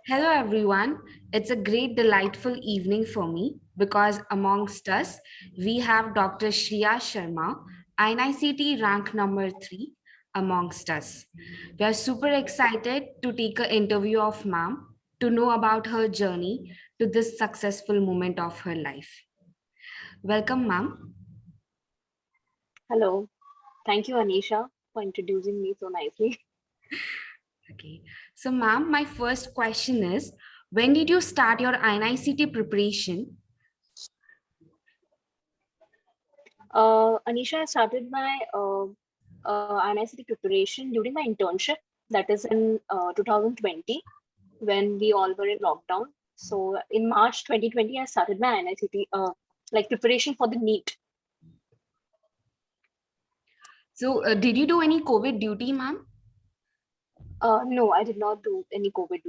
Hello, everyone. It's a great, delightful evening for me because amongst us, we have Dr. Shriya Sharma, NICT rank number 3 amongst us. We are super excited to take an interview of ma'am to know about her journey to this successful moment of her life. Welcome, ma'am. Hello. Thank you, Anisha, for introducing me so nicely. Okay. So, ma'am, my first question is when did you start your NICT preparation? Anisha, I started my INICT preparation during my internship, that is in 2020, when we all were in lockdown. So in March 2020, I started my INICT like preparation for the NEET. So, did you do any COVID duty, ma'am? No, I did not do any COVID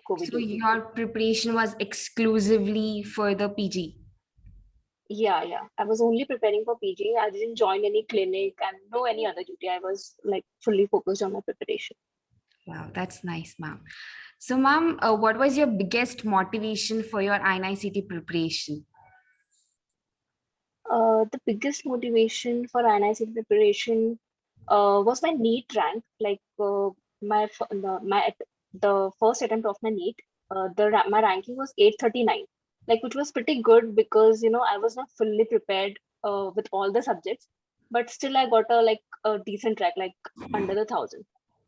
So duty. your preparation was exclusively for the PG. Yeah. I was only preparing for PG. I didn't join any clinic and no any other duty. I was like fully focused on my preparation. Wow, that's nice, ma'am. So, ma'am, what was your biggest motivation for your NICT preparation? The biggest motivation for NICT preparation was my NEET rank. Like my f- the first attempt of my NEET, my ranking was 839, like which was pretty good because I was not fully prepared with all the subjects, but still I got a decent rank, like under the thousand.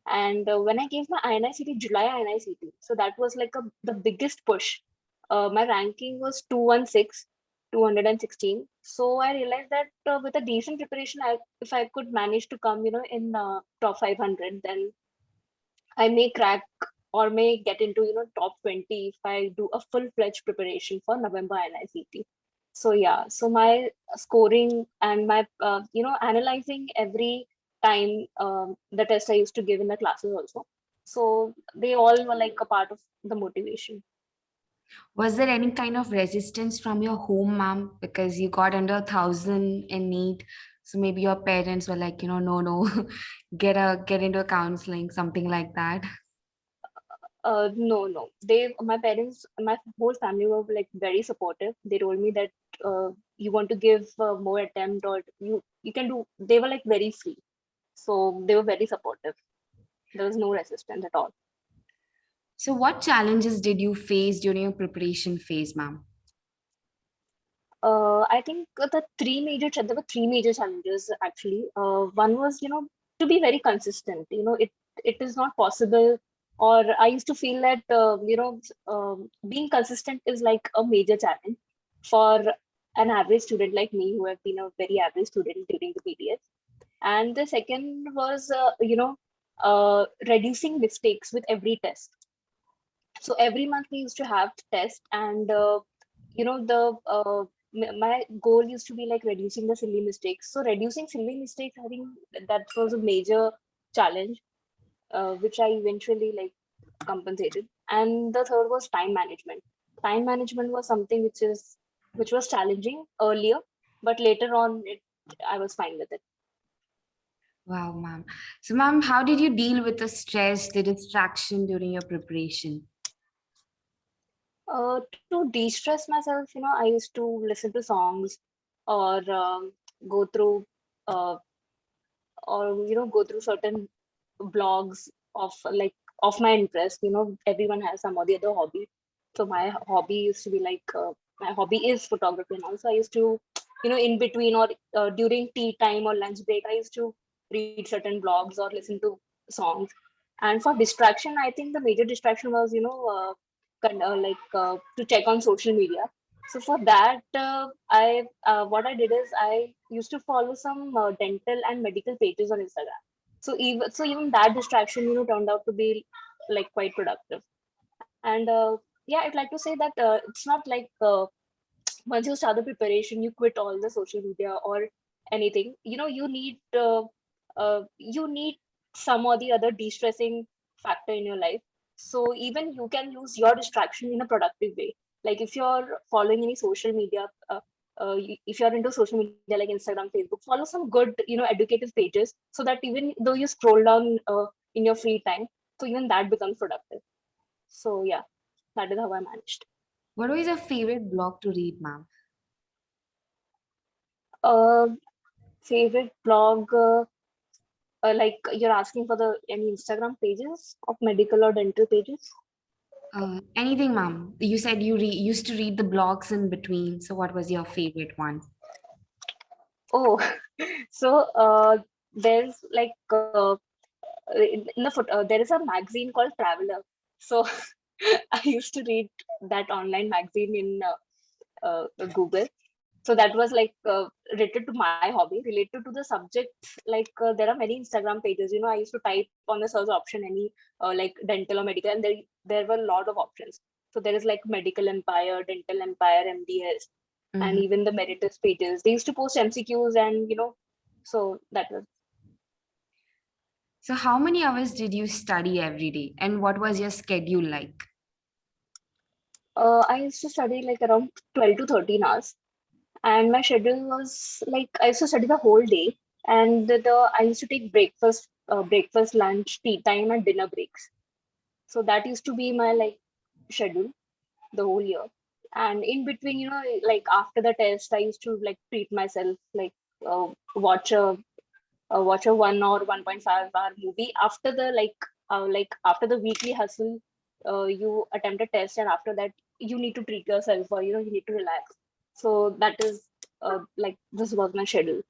And when I gave my INICT July INICT, so that was like the biggest push. My ranking was 216, 216. So I realized that with a decent preparation, if I could manage to come, in top 500, then I may crack or may get into, top 20 if I do a full-fledged preparation for November NICT. So yeah, so my scoring and my, analyzing every time the test I used to give in the classes also. So they all were like a part of the motivation. Was there any kind of resistance from your home, ma'am? Because you got under 1,000 in need. So maybe your parents were like, no, get into a counseling, something like that. No. My parents, my whole family were like very supportive. They told me that you want to give more attempt or you can do. They were like very free, so they were very supportive. There was no resistance at all. So, what challenges did you face during your preparation phase, ma'am? I think there were three major challenges actually. One was to be very consistent. It is not possible, or I used to feel that being consistent is like a major challenge for an average student like me who have been a very average student during the PDS. And the second was reducing mistakes with every test. So every month we used to have test, and the my goal used to be like reducing the silly mistakes. So reducing silly mistakes, I think that was a major challenge, which I eventually like compensated. And the third was time management. Time management was something which was challenging earlier, but later on I was fine with it. Wow, ma'am. So, ma'am, how did you deal with the stress, the distraction during your preparation? To de-stress myself, I used to listen to songs or go through uh, go through certain blogs of like of my interest. Everyone has some or the other hobby. So my hobby used to be like my hobby is photography now. So I used to, in between or during tea time or lunch break, I used to read certain blogs or listen to songs. And for distraction, I think the major distraction was, to check on social media. So for that, I what I did is I used to follow some dental and medical pages on Instagram. So even that distraction, turned out to be like quite productive. And yeah, I'd like to say that it's not like once you start the preparation, you quit all the social media or anything. You need some or the other de-stressing factor in your life. So even you can use your distraction in a productive way. Like if you're following any social media, if you're into social media like Instagram, Facebook, follow some good, educative pages so that even though you scroll down in your free time, so even that becomes productive. So yeah. that is how I managed. What was your favorite blog to read, ma'am? Uh, Favorite blog, like you're asking for the any Instagram pages of medical or dental pages? Anything, ma'am. You said you used to read the blogs in between. So what was your favorite one? Oh, so there's like in the foot there is a magazine called Traveler. So I used to read that online magazine in Google. So that was like related to my hobby, related to the subjects. Like there are many Instagram pages. I used to type on the search option any like dental or medical, and there were a lot of options. So there is like Medical Empire, Dental Empire, MDS, and Mhm. even the Meritus pages. They used to post MCQs, and so that was. So how many hours did you study every day, and what was your schedule like? I used to study like around 12 to 13 hours, and my schedule was like I used to study the whole day, and I used to take breakfast, lunch, tea time, and dinner breaks. So that used to be my like schedule the whole year. And in between, like after the test, I used to like treat myself, like watch a 1 or 1.5 hour movie after the after the weekly hustle. You attempt a test, and after that, you need to treat yourself, or you need to relax. So that is like this was my schedule.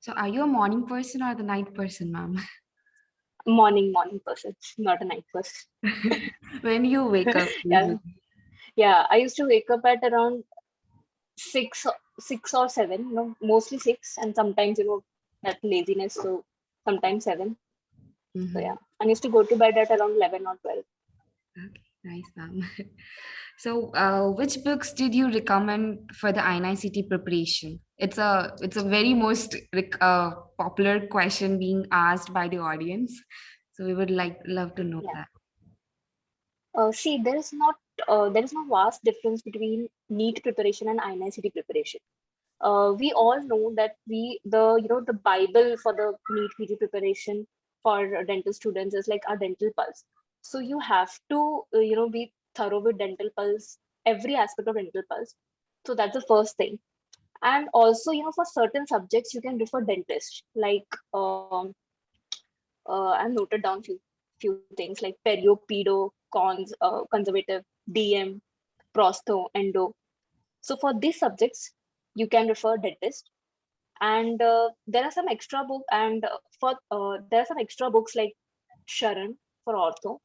So are you a morning person or the night person, ma'am? Morning person, not a night person. When you wake up, Yeah, usually. yeah. I used to wake up at around six, 6 or 7. Mostly six, and sometimes that laziness. So sometimes 7. So Mhm. yeah, I used to go to bed at around 11 or 12. Okay, nice, ma'am. So, which books did you recommend for the INICT preparation? It's a very most popular question being asked by the audience. So we would love to know Yeah. that. See, there is no vast difference between NEET preparation and INICT preparation. We all know that the Bible for the NEET PG preparation for dental students is like our Dental Pulse. So you have to be thorough with Dental Pulse, every aspect of Dental Pulse. So that's the first thing. And also, for certain subjects, you can refer dentist. Like I've noted down few things like perio, pedo, conservative, DM, prostho, endo. So for these subjects, you can refer dentist. And there are some extra book and for there are some extra books like Sharan for ortho.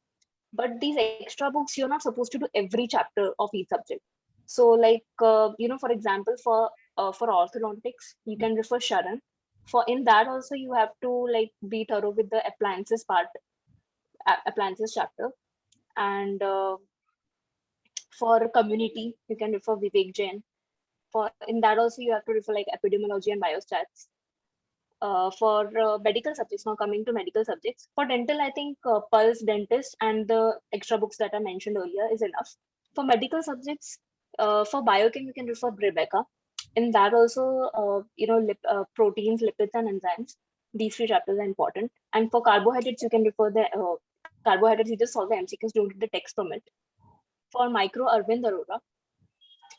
But these extra books, you're not supposed to do every chapter of each subject. So like for example, for orthodontics, you can refer Sharan. For in that also, you have to like be thorough with the appliances chapter. And for community, you can refer Vivek Jain. For in that also, you have to refer like epidemiology and biostats. For medical subjects, now coming to medical subjects, for dental, I think Pulse Dentist and the extra books that I mentioned earlier is enough. For medical subjects, for biochem, you can refer Rebecca. In that also, proteins, lipids, and enzymes. These three chapters are important. And for carbohydrates, you can refer the carbohydrates. You just solve the MCQs, don't read the text from it. For micro, Arvind Arora.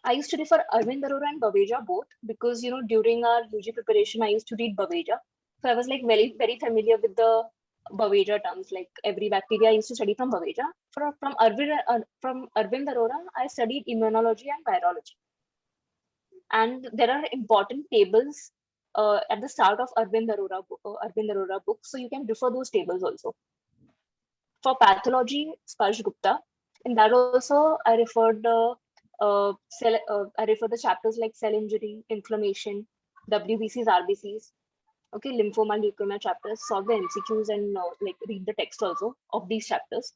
I used to refer Arvind Arora and Baweja both because during our UG preparation I used to read Baweja, so I was like very very familiar with the Baweja terms. Like every bacteria I used to study from Baweja. From Arvind Arora I studied immunology and virology, and there are important tables at the start of Arvind Arora book, so you can refer those tables also. For pathology, Sparsh Gupta. In that also, I refer the chapters like cell injury, inflammation, WBCs, RBCs, okay, lymphoma, leukemia chapters, solve the MCQs and like read the text also of these chapters.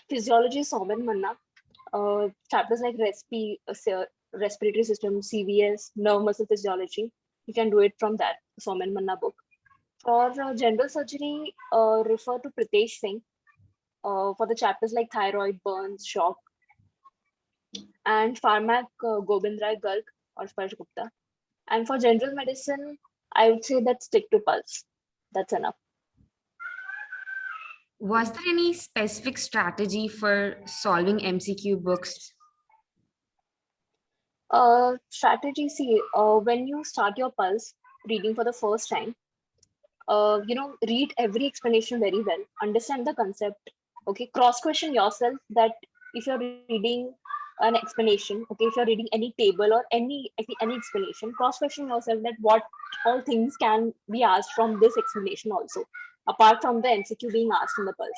Physiology, Somen Manna, chapters like respiratory system, CVS, nerve muscle physiology. You can do it from that Somen Manna book. For general surgery, refer to Pritesh Singh for the chapters like thyroid, burns, shock, and Pharmac Gobind Rai Garg or Sparsh Gupta. And for general medicine, I would say that stick to pulse. That's enough. Was there any specific strategy for solving MCQ books? Strategy, see, when you start your pulse reading for the first time, read every explanation very well, understand the concept, okay, cross question yourself that if you're reading an explanation, okay, if you're reading any table or any explanation, cross question yourself that what all things can be asked from this explanation also, apart from the MCQ being asked in the pulse.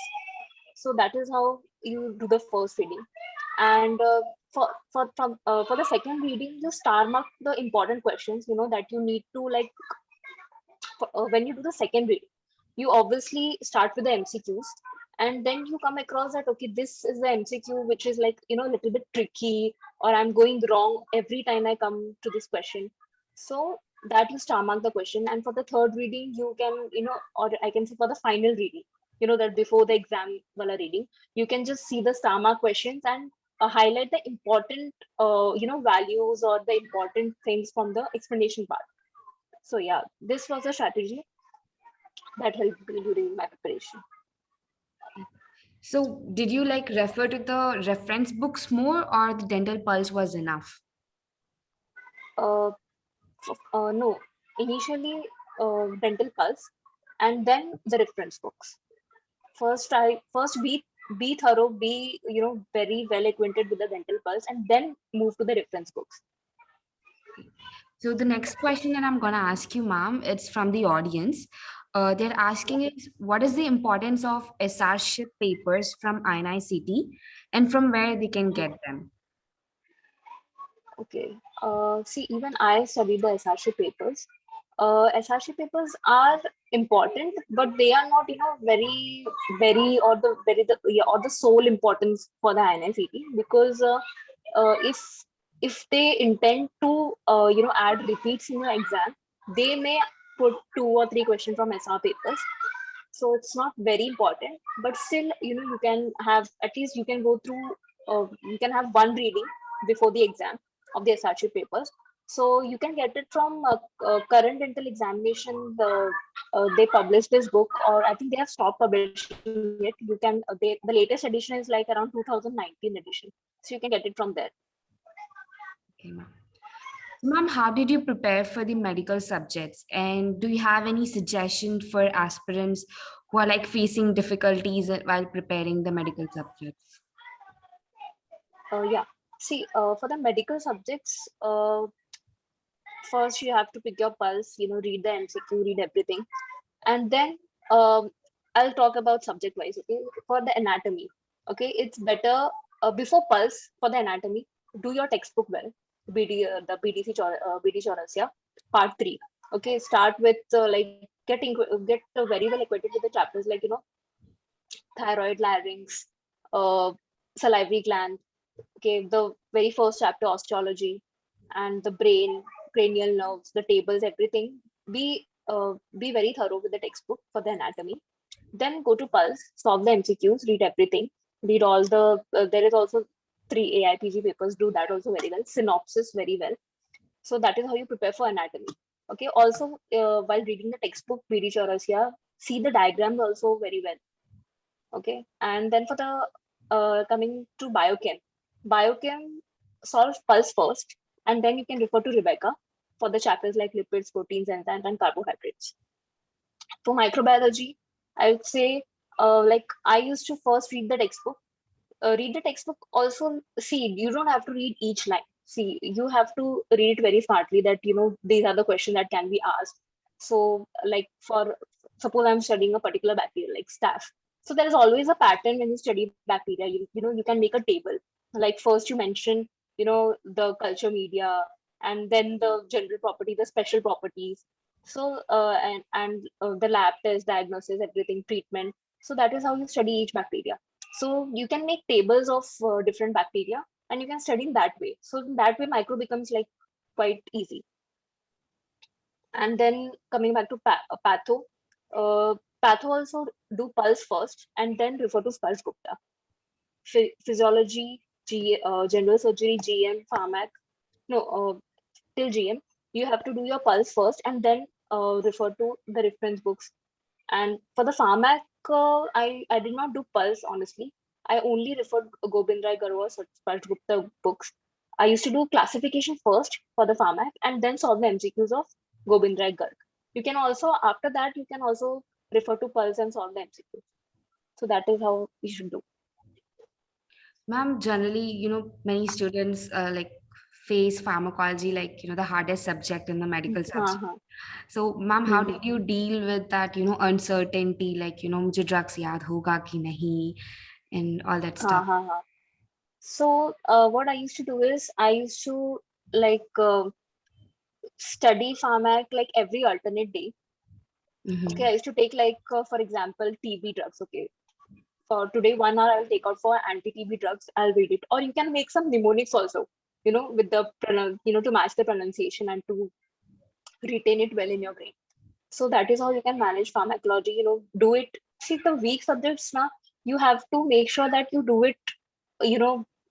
So that is how you do the first reading. And for the second reading, you star mark the important questions, that you need to like when you do the second reading, you obviously start with the MCQs, and then you come across that, okay, this is the MCQ which is like, a little bit tricky, or I'm going wrong every time I come to this question. So that you star mark the question. And for the third reading, you can, or I can say for the final reading, that before the exam wala reading, you can just see the star mark questions and highlight the important, values or the important things from the explanation part. So yeah, this was a strategy that helped me during my preparation. So, did you like refer to the reference books more, or the dental pulse was enough? Uh, no, initially dental pulse, and then the reference books. First be thorough, be very well acquainted with the dental pulse, and then move to the reference books. So the next question that I'm going to ask you, ma'am, it's from the audience. They're asking is what is the importance of SR-ship papers from INICT and from where they can get them? Okay. See, even I studied the SRC papers. SRC papers are important, but they are not, very, very, or the very, the yeah, or the sole importance for the INICT, because if they intend to, add repeats in your exam, they may put 2 or 3 questions from SR papers. So it's not very important, but still, you can have, at least you can go through, you can have one reading before the exam of the SRC papers. So you can get it from current dental examination. They published this book, or I think they have stopped publishing it. You can the latest edition is like around 2019 edition, so you can get it from there. Okay, ma'am. Ma'am, how did you prepare for the medical subjects? And do you have any suggestion for aspirants who are like facing difficulties while preparing the medical subjects? Yeah. See, for the medical subjects, first you have to pick your pulse, read the MCQ, read everything, and then I'll talk about subject wise. Okay, for the anatomy, okay, it's better before pulse for the anatomy. Do your textbook well. The BD Chaurasya part 3. Okay, start with like get very well acquainted with the chapters like thyroid, larynx, uh, salivary gland. Okay, the very first chapter, osteology, and the brain, cranial nerves, the tables, everything. Be very thorough with the textbook for the anatomy. Then go to Pulse, solve the MCQs, read everything, read all the. There is also 3 AIPG papers. Do that also very well. Synopsis very well. So that is how you prepare for anatomy. Okay. Also, while reading the textbook, BD Chaurasya, see the diagrams also very well. Okay. And then for the coming to biochem, solve Pulse first, and then you can refer to Rebecca for the chapters like lipids, proteins, enzymes, and carbohydrates. For microbiology, I would say, like I used to first read the textbook. Read the textbook. Also, see, you don't have to read each line. See, you have to read it very smartly. That these are the questions that can be asked. So, like for suppose I'm studying a particular bacteria like staph. So there is always a pattern when you study bacteria. You can make a table. Like first you mention the culture media, and then the general property, the special properties. So and the lab test, diagnosis, everything, treatment. So that is how you study each bacteria. So you can make tables of different bacteria, and you can study in that way. So in that way, micro becomes like quite easy. And then coming back to patho, patho also do pulse first and then refer to Spars Gupta. Physiology, general surgery, GM, pharmac, no, till GM, you have to do your pulse first and then refer to the reference books. And for the pharmac, I did not do Pulse, honestly. I only referred Gobind Rai Garwa, Sparsh Gupta books. I used to do classification first for the Pharmac and then solve the MCQs of Gobind Rai Garg. You can also, after that, you can also refer to Pulse and solve the MCQs. So that is how we should do. Ma'am, generally, many students like face pharmacology like, the hardest subject in the medical हाँ subject. हाँ So, ma'am, how hmm did you deal with that, uncertainty, like, मुझे drugs याद होगा कि नहीं, and all that stuff? हाँ. So what I used to do is I used to like study Pharmac like every alternate day. Okay, Mm-hmm. I used to take like for example TB drugs. Okay, for today 1 hour I'll take out for anti-TB drugs. I'll read it, or you can make some mnemonics also. With the to match the pronunciation and to retain it well in your brain. So that is how you can manage pharmacology. Do it. See the weak subjects now. You have to make sure that you do it.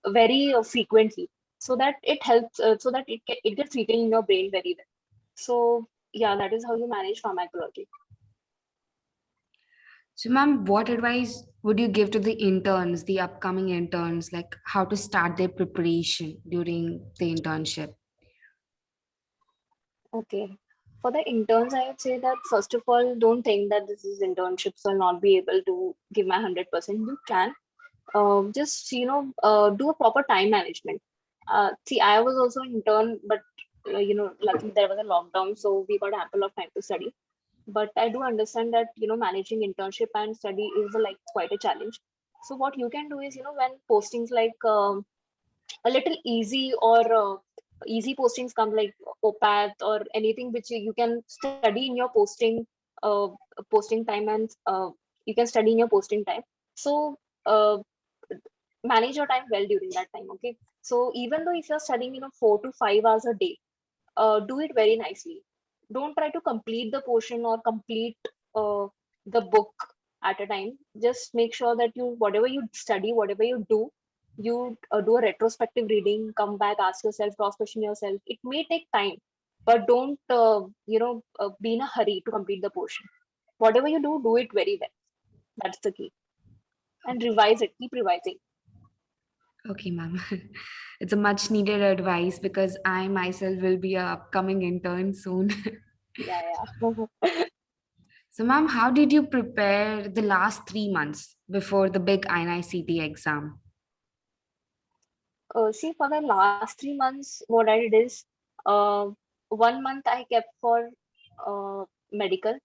Very frequently, so that it helps. So that it gets retained in your brain very well. So yeah, that is how you manage pharmacology. So, ma'am, what advice would you give to the interns, the upcoming interns, like how to start their preparation during the internship? Okay. For the interns, I would say that first of all, don't think that this is internship, so I'll not be able to give my 100%. You can just do a proper time management. See, I was also an intern, but luckily there was a lockdown, so we got ample of time to study. But I do understand that managing internship and study is like quite a challenge. So what you can do is when postings like a little easy or easy postings come like OPAT or anything which you can study in your uh, posting time and you can study in your posting time. So uh, manage your time well during that time. Okay. So even though if you're studying 4 to 5 hours a day, do it very nicely. Don't try to complete the portion or complete the book at a time. Just make sure that you whatever you study, whatever you do, you do a retrospective reading, come back, ask yourself, cross question yourself. It may take time, but don't be in a hurry to complete the portion. Whatever you do it very well. That's the key. And revise it. Keep revising. Okay, ma'am. It's a much needed advice because I myself will be a upcoming intern soon. Yeah, yeah. So, ma'am, how did you prepare the last 3 months before the big INICT exam? See, for the last 3 months, what I did is uh, 1 month I kept for medical,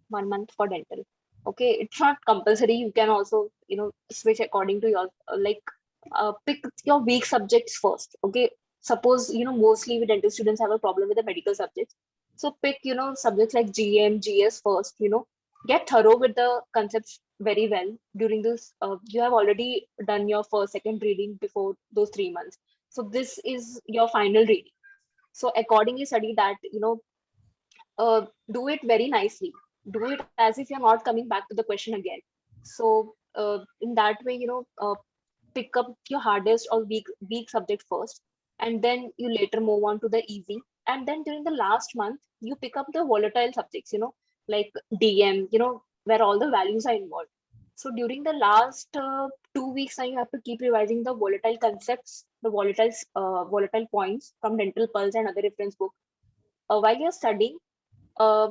1 month for dental. Okay, it's not compulsory. You can also, switch according to your pick your weak subjects first. Okay, suppose mostly we dental students have a problem with the medical subjects, so pick subjects like GM, GS first. Get thorough with the concepts very well during this. You have already done your first, second reading before those 3 months, so this is your final reading. So accordingly study that. Do it very nicely. Do it as if you're not coming back to the question again. So in that way, pick up your hardest or weak subject first, and then you later move on to the easy. And then during the last month, you pick up the volatile subjects, like DM, where all the values are involved. So during the last 2 weeks, now you have to keep revising the volatile concepts, the volatile points from Dental Pulse and other reference books. While you're studying, uh,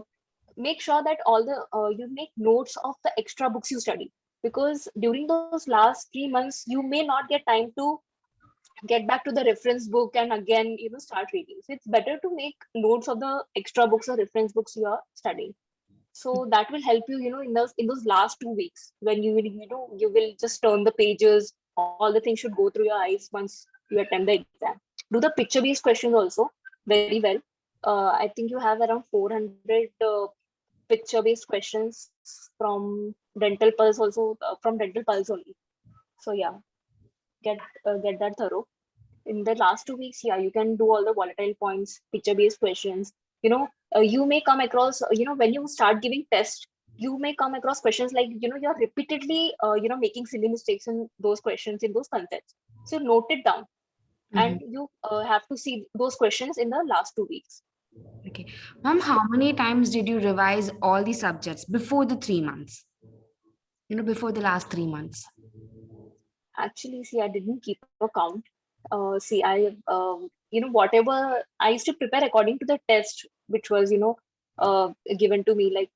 make sure that all the you make notes of the extra books you study, because during those last 3 months you may not get time to get back to the reference book and again start reading. So it's better to make notes of the extra books or reference books you are studying. So that will help you in those last 2 weeks when you will just turn the pages. All the things should go through your eyes once you attempt the exam. Do the picture based questions also very well. I think you have around 400 picture based questions from dental pulse also, from dental pulse only. So yeah, get that thorough. In the last 2 weeks, yeah, you can do all the volatile points, picture based questions. You may come across, when you start giving tests, you may come across questions like you're repeatedly making silly mistakes in those questions, in those concepts. So note it down, Mhm. and you have to see those questions in the last 2 weeks. Okay. Ma'am, how many times did you revise all the subjects before the 3 months? before the last 3 months? Actually, see, I didn't keep a count. See, whatever I used to prepare according to the test, which was, given to me. Like,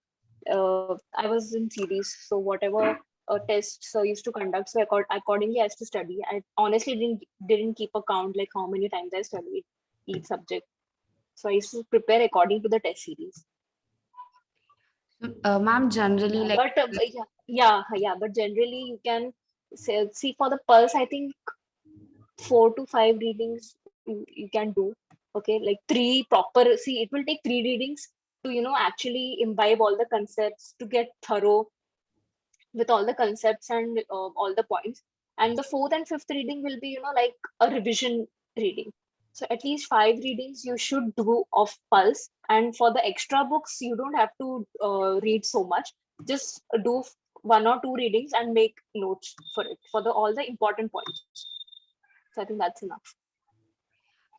I was in series, so whatever tests used to conduct, so accordingly I used to study. I honestly didn't keep a count like how many times I studied each subject. So I used to prepare according to the test series. Ma'am, generally, Yeah, like, but but generally you can see for the pulse. I think 4 to 5 readings you can do. Okay, like three proper. See, it will take 3 readings to actually imbibe all the concepts, to get thorough with all the concepts and all the points. And the fourth and fifth reading will be like a revision reading. So at least 5 readings you should do of pulse. And for the extra books you don't have to read so much. Just do 1 or 2 readings and make notes for it, for the all the important points. So I think that's enough.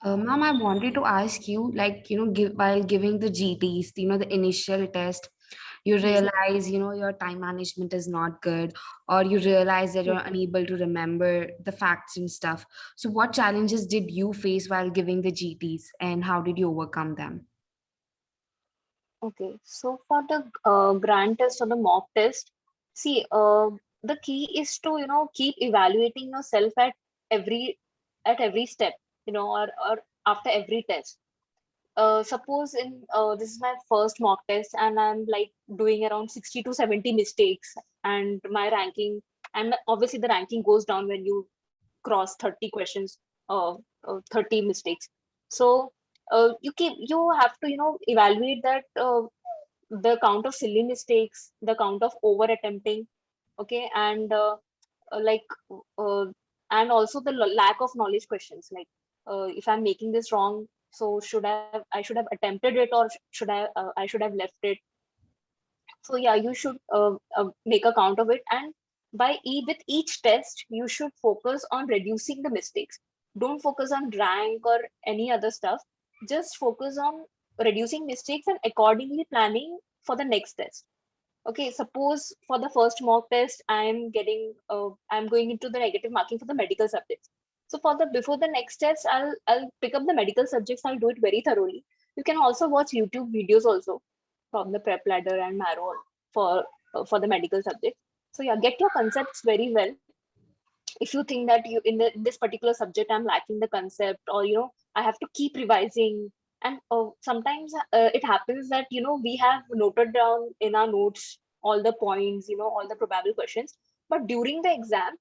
ma'am, I wanted to ask you, like, while giving the GTs, the initial test, you Hmm. realize, your time management is not good, or you realize that you're unable to remember the facts and stuff. So, what challenges did you face while giving the GTs, and how did you overcome them? Okay, so for the grand test or the mock test, see, the key is to keep evaluating yourself every every step, or after every test. Suppose in this is my first mock test, and I'm like doing around 60 to 70 mistakes, and my ranking, and obviously the ranking goes down when you cross 30 questions, 30 mistakes. So you have to evaluate that, the count of silly mistakes, the count of over attempting, okay, and like uh, and also the lack of knowledge questions, like if I'm making this wrong, so I should have attempted it, or I should have left it. So yeah, you should make a count of it, and with each test you should focus on reducing the mistakes. Don't focus on rank or any other stuff. Just focus on reducing mistakes and accordingly planning for the next test. Okay, suppose for the first mock test, I'm going into the negative marking for the medical subjects. So for the before the next test, I'll pick up the medical subjects. I'll do it very thoroughly. You can also watch YouTube videos also from the Prep Ladder and Marrow for the medical subject. So yeah, get your concepts very well. If you think that in this particular subject I'm lacking the concept, or I have to keep revising. And sometimes it happens that we have noted down in our notes all the points, all the probable questions, but during the exam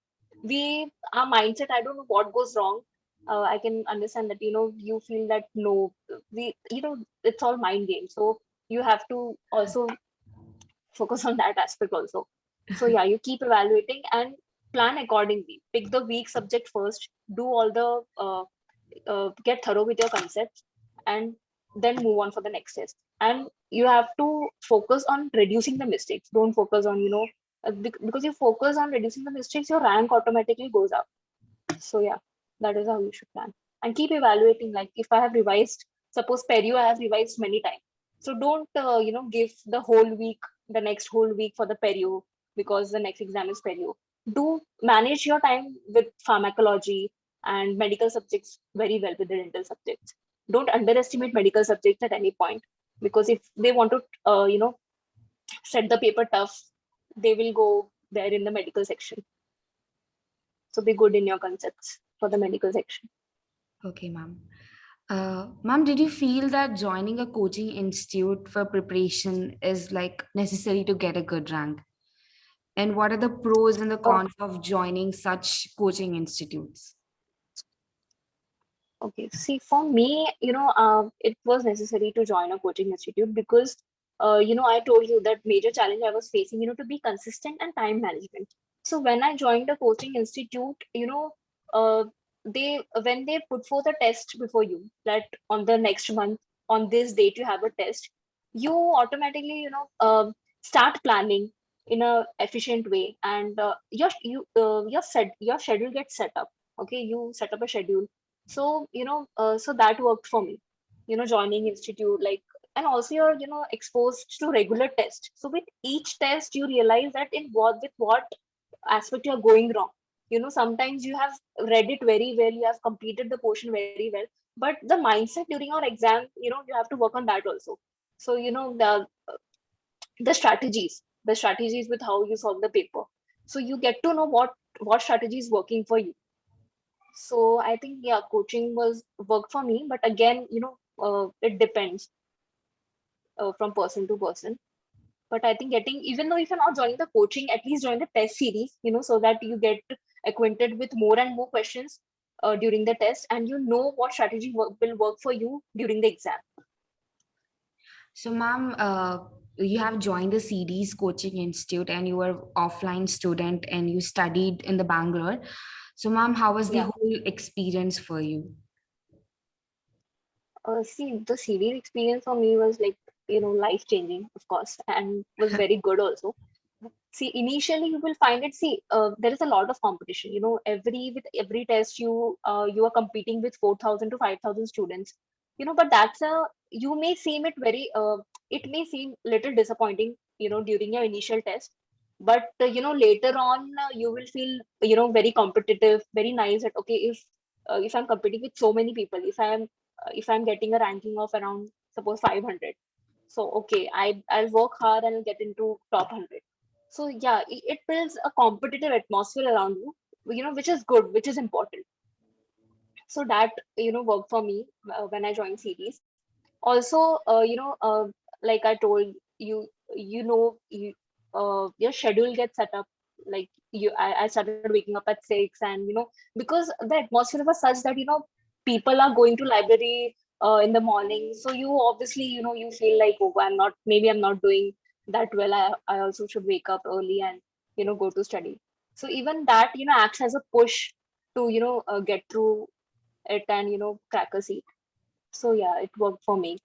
our mindset, I don't know what goes wrong. I can understand that you feel that no, we it's all mind game. So you have to also focus on that aspect also. So yeah, you keep evaluating and plan accordingly. Pick the weak subject first, do all the get thorough with your concepts, and then move on for the next test. And you have to focus on reducing the mistakes. Don't focus on because you focus on reducing the mistakes, your rank automatically goes up. So yeah, that is how you should plan. And keep evaluating. Like if I have revised, suppose Perio I have revised many times. So don't give the next whole week for the Perio, because the next exam is Perio. Do manage your time with pharmacology and medical subjects very well with the dental subjects. Don't underestimate medical subjects at any point, because if they want to set the paper tough, they will go there in the medical section. So be good in your concepts for the medical section. Okay, ma'am. Ma'am, did you feel that joining a coaching institute for preparation is like necessary to get a good rank? And what are the pros and the Oh, cons of joining such coaching institutes? okay. See, for me, it was necessary to join a coaching institute because, I told you that major challenge I was facing, to be consistent and time management. So when I joined a coaching institute, uh, when they put forth a test before you, that on the next month, on this date, you have a test, you automatically, start planning in a efficient way, and your schedule gets set up. Okay, you set up a schedule. So so that worked for me, joining institute. Like and also you're exposed to regular tests. So with each test you realize that in what aspect you're going wrong. Sometimes you have read it very well, you have completed the portion very well, but the mindset during our exam, you have to work on that also. So the strategies with how you solve the paper, so you get to know what strategy is working for you. So I think, yeah, coaching was work for me, but again, it depends from person to person. But I think getting, even though if you're not joining the coaching, at least join the test series, so that you get acquainted with more and more questions during the test, and you know what strategy will work for you during the exam. So, ma'am, you have joined the CD's Coaching Institute and you were offline student and you studied in the Bangalore. So, ma'am, how was the Yeah. whole experience for you? See, the series experience for me was like, life changing, of course, and was very good also. See, initially you will find it. See, there is a lot of competition. With every test, you are competing with 4,000 to 5,000 students. But you may seem it may seem little disappointing. During your initial test, but later on you will feel very competitive, very nice. That okay, if I'm competing with so many people, if I'm getting a ranking of around suppose 500, so okay, I'll work hard and I'll get into top 100. So yeah, it builds a competitive atmosphere around you, which is good, which is important. So that worked for me when I joined series. Also, like I told you, your schedule gets set up. Like I started waking up at 6, and because the atmosphere was such that people are going to library in the morning, so you obviously you feel like, oh, I'm not doing that well. I also should wake up early and go to study. So even that acts as a push to get through it and crack a seat. So yeah, it worked for me.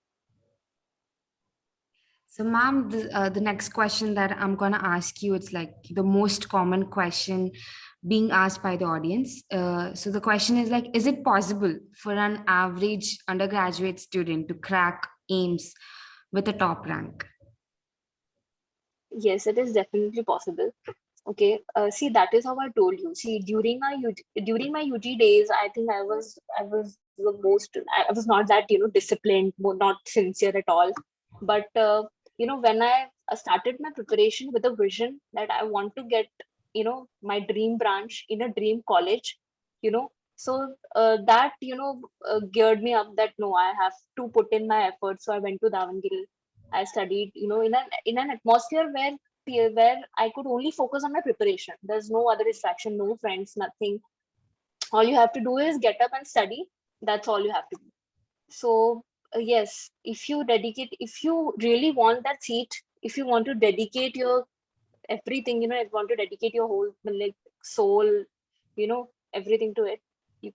So, ma'am, the next question that I'm going to ask you, it's like the most common question being asked by the audience. So, the question is like, is it possible for an average undergraduate student to crack AIMS with a top rank? Yes, it is definitely possible. Okay. See, that is how I told you. See, during my UG days, I think I was the most. I was not that disciplined, not sincere at all. But when I started my preparation with a vision that I want to get my dream branch in a dream college, so that geared me up that no, I have to put in my effort. So I went to Davangere. I studied, in an atmosphere where I could only focus on my preparation. There's no other distraction, no friends, nothing. All you have to do is get up and study. That's all you have to do. So yes, if you really want that seat, if you want to dedicate your everything, if you want to dedicate your whole like soul, everything to it.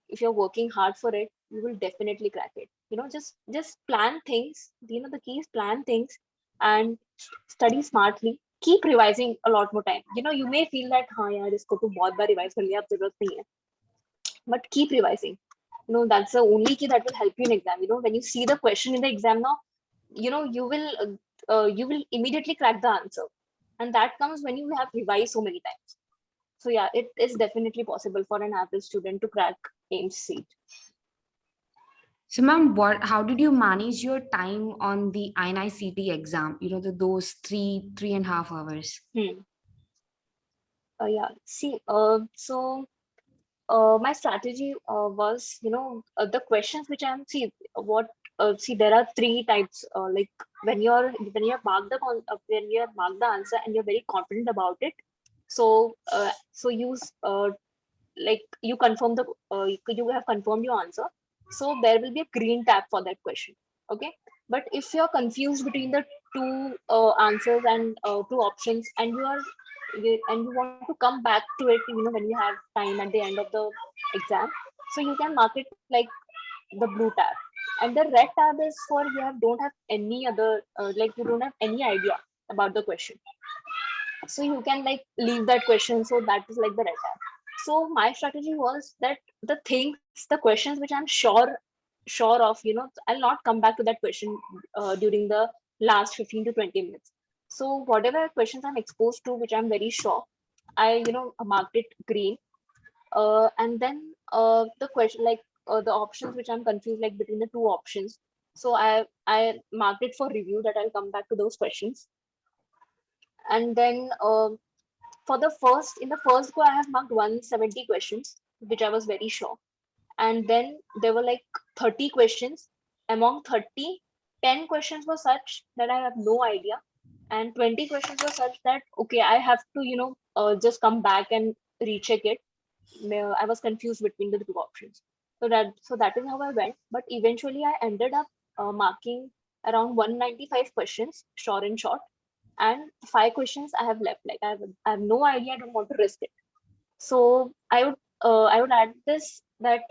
If you're working hard for it, you will definitely crack it. Just plan things. The key is plan things and study smartly. Keep revising a lot more time. You may feel that हाँ यार इसको तो बहुत बार revise कर लिया अब जरूरत नहीं है, but keep revising. That's the only key that will help you in exam. When you see the question in the exam now, you will immediately crack the answer, and that comes when you have revised so many times. So yeah, it is definitely possible for an average student to crack AIMS seat. So, ma'am, how did you manage your time on the INICT exam? Those 3.5 hours. Yeah. See, so my strategy was, the questions which I'm see what see there are three types. Like when you have marked the answer and you're very confident about it. So use like you confirm you have confirmed your answer. So there will be a green tab for that question. Okay. But if you're confused between the two answers and two options, and you want to come back to it, when you have time at the end of the exam, so you can mark it like the blue tab, and the red tab is for don't have any other like you don't have any idea about the question, so you can like leave that question. So that is like the red tab. So my strategy was that the questions which I'm sure sure of, I'll not come back to that question during the last 15 to 20 minutes. So whatever questions I'm exposed to, which I'm very sure, I, marked it green. And then the question, like the options which I'm confused, like between the two options. So I marked it for review, that I'll come back to those questions. And then for in the first go, I have marked 170 questions, which I was very sure. And then there were like 30 questions. Among 30, 10 questions were such that I have no idea. And 20 questions were such that, okay, I have to, just come back and recheck it. I was confused between the two options. So that is how I went. But eventually I ended up marking around 195 questions, short and short. And 5 questions I have left. Like I have no idea. I don't want to risk it. So I would add this, that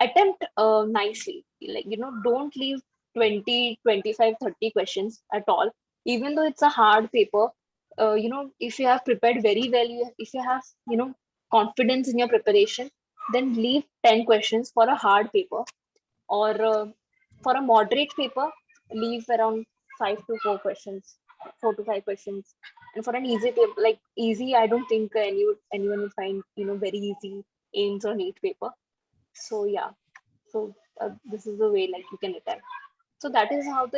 attempt nicely. Like, don't leave 20, 25, 30 questions at all. Even though it's a hard paper, if you have prepared very well, if you have, confidence in your preparation, then leave 10 questions for a hard paper. Or for a moderate paper, leave around 5 to 4 questions, 4 to 5 questions. And for an easy paper, like easy, I don't think anyone will find, very easy AIIMS or NEET paper. So yeah, so this is the way, like, you can attempt. So that is how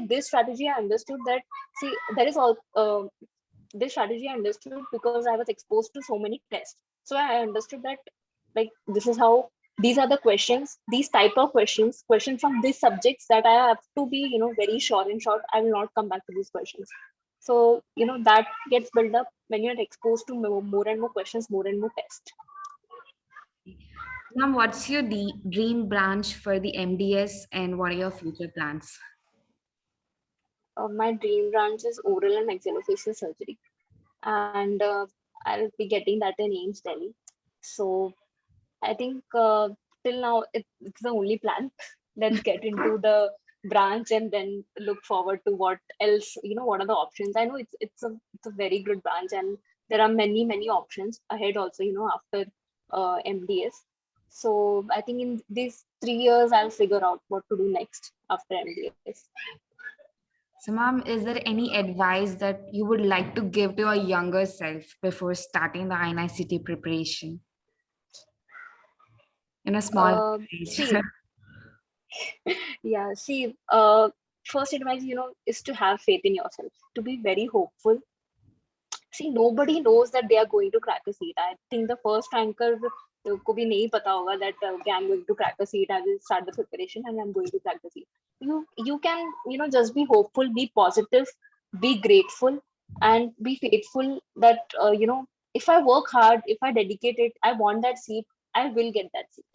this strategy I understood, that there is all this strategy I understood because I was exposed to so many tests. So I understood that, like, this is how, these are the questions, these type of questions from these subjects, that I have to be, very sure and short. I will not come back to these questions. So that gets built up when you're exposed to more and more questions, more and more tests. Ma'am, what's your dream branch for the MDS and what are your future plans? My dream branch is oral and maxillofacial surgery, and I'll be getting that in AIIMS Delhi. So I think till now it's the only plan. Let's get into the branch and then look forward to what else. What are the options? I know it's a very good branch, and there are many options ahead also. After MDS. So I think in these 3 years, I'll figure out what to do next after MDS. So, ma'am, is there any advice that you would like to give to your younger self before starting the INICT preparation? In a small age. See, yeah, see, first advice, is to have faith in yourself, to be very hopeful. See, nobody knows that they are going to crack a seat. I think the first ranker को भी नहीं पता होगा that okay, I'm going to crack a seat. I will start the preparation and I'm going to crack the seat. You can just be hopeful, be positive, be grateful, and be faithful that if I work hard, if I dedicate it, I want that seat, I will get that seat.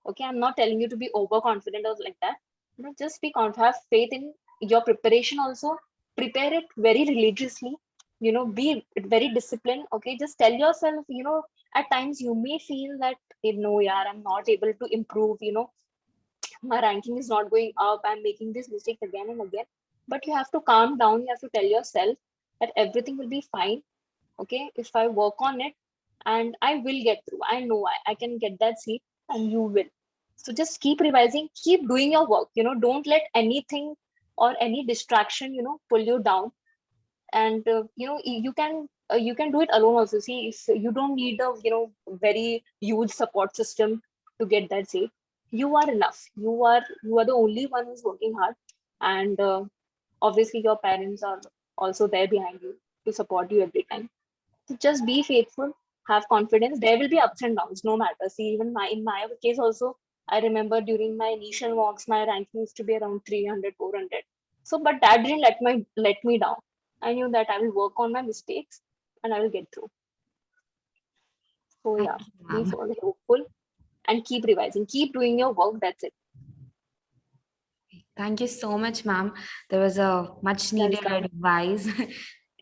Okay, I'm not telling you to be overconfident or like that. Just be confident, have faith in your preparation also. Prepare it very religiously. Be very disciplined. Okay, just tell yourself, at times you may feel that, no, yeah, I'm not able to improve. My ranking is not going up. I'm making this mistake again and again. But you have to calm down. You have to tell yourself that everything will be fine. Okay, if I work on it, and I will get through. I know I can get that seat, and you will. So just keep revising, keep doing your work. Don't let anything or any distraction, pull you down. And you can do it alone also. See, if you don't need a very huge support system to get that seat, you are enough. You are the only one who's working hard, and obviously your parents are also there behind you to support you every time. So just be faithful, have confidence. There will be ups and downs, no matter. See, even in my case also, I remember during my initial walks, my ranking used to be around 300, 400. So, but that didn't let me down. I knew that I will work on my mistakes and I will get through. So yeah, be hopeful and keep revising, keep doing your work. That's it. Thank you so much, ma'am. There was a much needed advice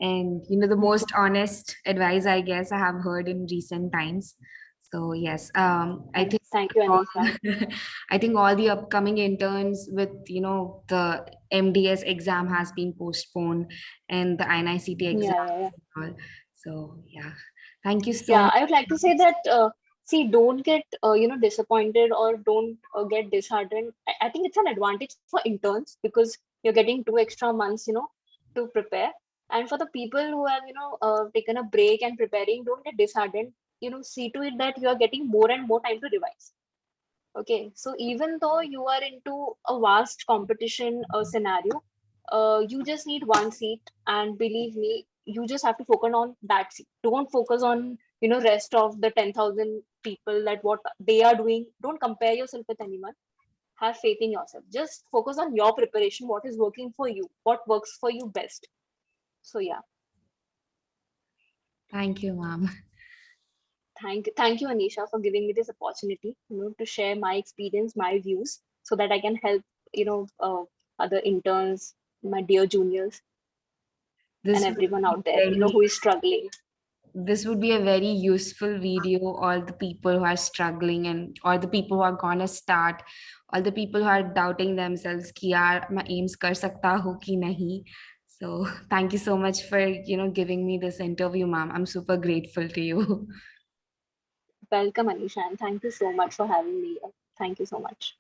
and the most honest advice I guess I have heard in recent times. So yes, I think thank you, I think all the upcoming interns with the MDS exam has been postponed and the INICT exam. Yeah. So yeah, thank you so yeah, much. I would like to say that See, don't get disappointed or don't get disheartened. I think it's an advantage for interns because you're getting 2 extra months, to prepare. And for the people who have taken a break and preparing, don't get disheartened. See to it that you are getting more and more time to revise. Okay, so even though you are into a vast competition scenario, you just need one seat, and believe me, you just have to focus on that seat. Don't focus on rest of the 10,000 people that what they are doing. Don't compare yourself with anyone. Have faith in yourself. Just focus on your preparation. What is working for you? What works for you best? So yeah, Thank you, ma'am. thank you, Anisha, for giving me this opportunity, to share my experience, my views, so that I can help, other interns, my dear juniors, and This would everyone be out there, very who is struggling. this would be a very useful video. All the people who are struggling and or the people who are gonna start, all the people who are doubting themselves कि यार मैं aims कर सकता हूँ कि नहीं. So thank you so much for giving me this interview, ma'am. I'm super grateful to you. Welcome, Anisha, and thank you so much for having me. Thank you so much.